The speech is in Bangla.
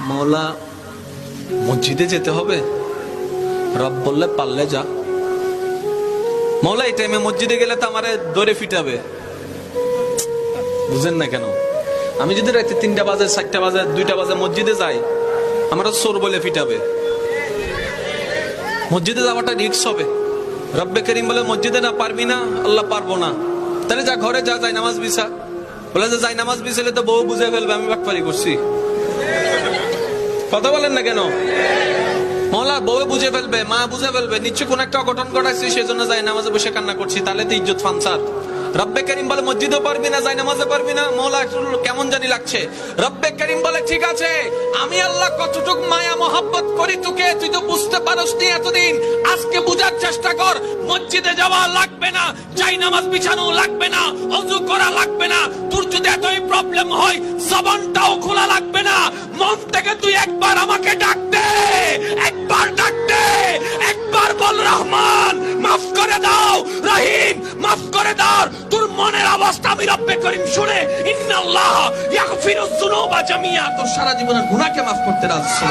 মৌলা মসজিদে যেতে হবে, রব বললে পারলে যা। মৌলা এই টাইমে মসজিদে গেলে তো আমারে দৌড়ে ফিটাবে। বুঝেন না কেন? আমি যদি রাতে 3টা বাজে, 4টা বাজে, 2টা বাজে মসজিদে যাই, আমরা চোর বলে ফিটাবে। মসজিদে যাওয়াটা রিস্ক হবে। রব্বে করিম বলে মসজিদে না পারবি না, আল্লাহ পারবো না, তাহলে যা ঘরে যা, যাই নামাজ বিছা। বলে যে যাই নামাজ বিছালে তো বউ বুঝে ফেলবে আমি বাটপারি করছি। কথা বলেন না কেন? মৌলা বউ বুঝে ফেলবে, মা বুঝে ফেলবে, নিশ্চয় কোন একটা অঘটন ঘটাইছি, সেজন্য যাই নামাজে বসে কান্না করছি, তাহলে তো ইজ্জত ফানসার। রব্বে করিম বলে মসজিদেও পারবি না, যাই নামাজে পারবি না। মৌলা একটু কেমন জানি লাগছে। রব্বে করিম বলে ঠিক আছে, আমি আল্লাহ কতটুক মায়া মহব্বত করি তোকে, তুই তো বুঝতে পারস নি এতদিন, আজকে বুঝার চেষ্টা কর। মসজিদে যাওয়া লাগবে না, যাই নামাজ বিছানো লাগবে না, ওযু করা লাগবে না। তোর যদি এতই প্রবলেম হয়, জবানটাও খোলা লাগবে না। মন থেকে তুই একবার আমাকে ডাক দে, একবার ডাক দে, একবার বল রহমান মাফ করে দাও, রহিম মাফ করে দাও। তোর মনের অবস্থা আমি রব্বে করিম শুনে, ইন্নাল্লাহ ইয়াগফিরুয যুনুবা জামিয়া, তোর সারা জীবনের গুনাহকে মাফ করতে রাজি।